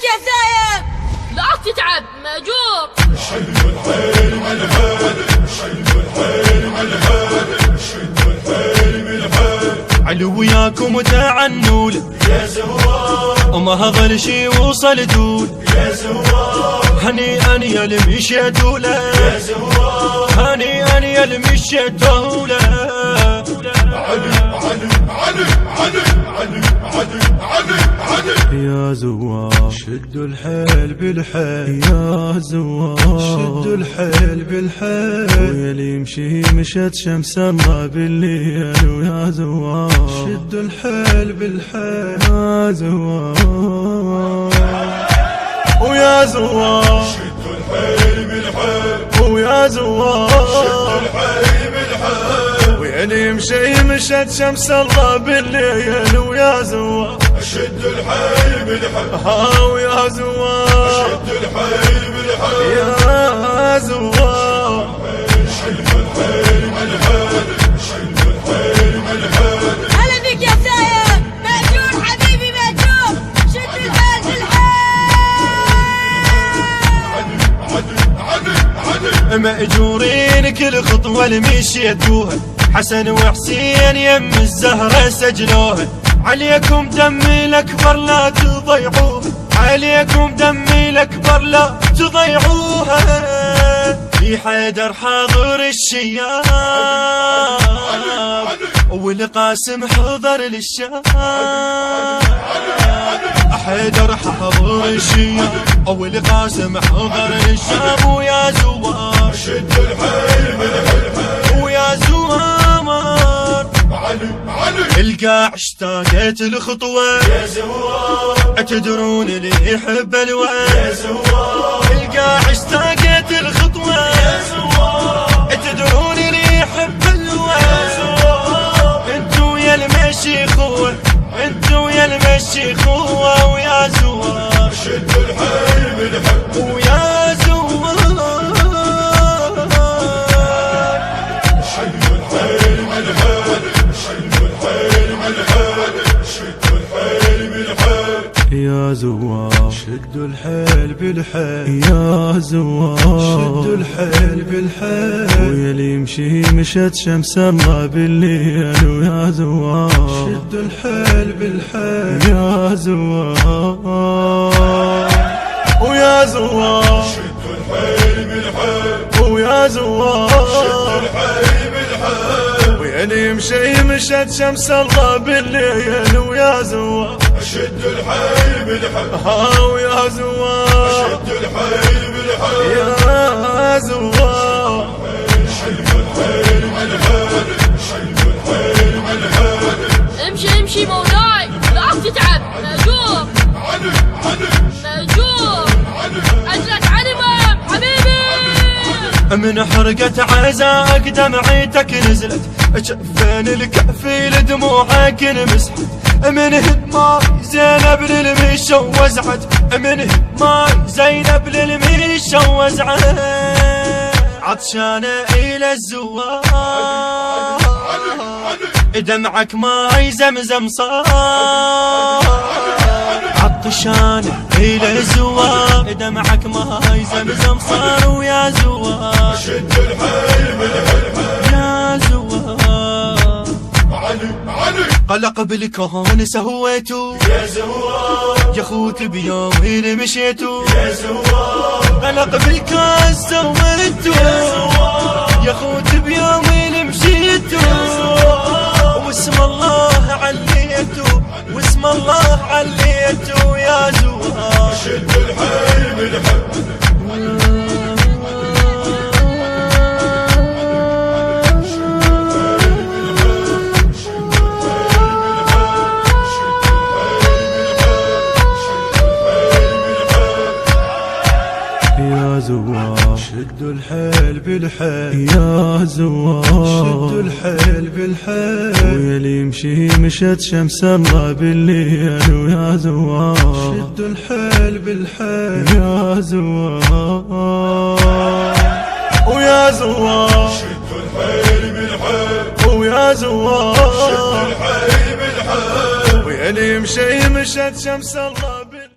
يا سايب لا تتعب مأجور. شدوا الحيل من الحيل، شدوا الحيل من الحيل، شدوا الحيل من الحيل. علو وياكم وتعنوا له يا زوار وما ظل شي وصلتوا له يا زوار، هنيئا يا اللي مشيتوا له يا زوار. هنيئا يا اللي مشيتوا له. علي علي علي علي علي علي علي علي. يا زوار شدوا الحيل بالحيل، يا زوار شدوا الحيل بالحيل. ويا اللي يمشي مشت شمس الله بالليل. ويا زوار شدوا الحيل بالحيل، يا زوار ويا زوار شدوا الحيل بالحيل، ويا زوار شدوا الحيل بالحيل. ويا اللي يمشي مشت شمس الله بالليل. ويا زوار شدوا الحيل بالحيل، ويا زوار شدوا الحيل بالحيل. يا زوار شدوا الحيل بالحيل، شدوا الحيل بالحيل. هلا بك يا سايب مأجور حبيبي مأجور. شد الحيل بالحيل. مأجورين كل خطوة اللي مشيتوها. حسن وحسين يم الزهرة سجلوها. عليكم دمي الأكبر لا تضيعوها، عليكم دمي الأكبر لا تضيعوها. في حيدر حاضر الشياب والقاسم حضر للشام. حيدر حاضر الشياب والقاسم حضر للشام. ويا زوار شدوا الحيل بالحيل، ويا زوار علي علي. القاع اشتاقت الخطوة. يا زوار تدرون اللي يحب يا الوعد. زوار القاع اشتاقت الخطوة. يا زوار تدرون اللي يحب الوعد. انتو يا المشي خوة، انتو يا المشي خوة. ويا زوار شدوا الحيل بالحيل، ويا زوار شدوا الحيل بالحيل، شدوا الحيل بالحيل، شدوا الحيل بالحيل. يا زوار شدوا الحيل بالحيل، يا زوار شدوا الحيل بالحيل. ويا اللي يمشي مشت شمس الله بالليل. ويا زوار شدوا الحيل بالحيل، يا زوار ويا زوار شدوا الحيل بالحيل، ويا زوار شدوا الحيل بالحيل. ويا اللي يمشي مشت شمس الله بالليل. ويا زوار شدوا الحيل بالحيل، ويا زوار شدوا الحيل بالحيل. يا زوار شدوا الحيل بالحيل، شدوا الحيل بالحيل. امشي امشي مولاي لا تتعب مأجور. علي علي مأجور أجلك علمام حبيبي. من حرقة عزاك دمعتك نزلت. شفين الكفيل دموعك انمسحت. من هدماي زينب للمشة وزعت. من هدماي زينب للمشة وزعت. عطشانة إلى الزوار دمعك ماي زمزم صار. عطشانة إلى الزوار دمعك ماي زمزم صار. ويا زوار شدوا الحيل بالحيل، يا زوار علي علي. قلق بالكون سويتو. يا زوار يا خوت بيومين مشيتو. يا زوار قلق بالكون سويتو. يا خوت بيومين مشيتو. واسم الله عليتو، واسم الله عليتو. يا زوار شدوا الحيل بالحيل، يا زوار شدوا الحيل بالحيل، يا زوار شدوا الحيل بالحيل. ويا اللي يمشي مشت شمس الله بالليل. ويا زوار شدوا الحيل بالحيل، يا زوار ويا زوار شدوا الحيل بالحيل، ويا زوار الحيل بالحيل. ويا اللي يمشي مشت شمس الله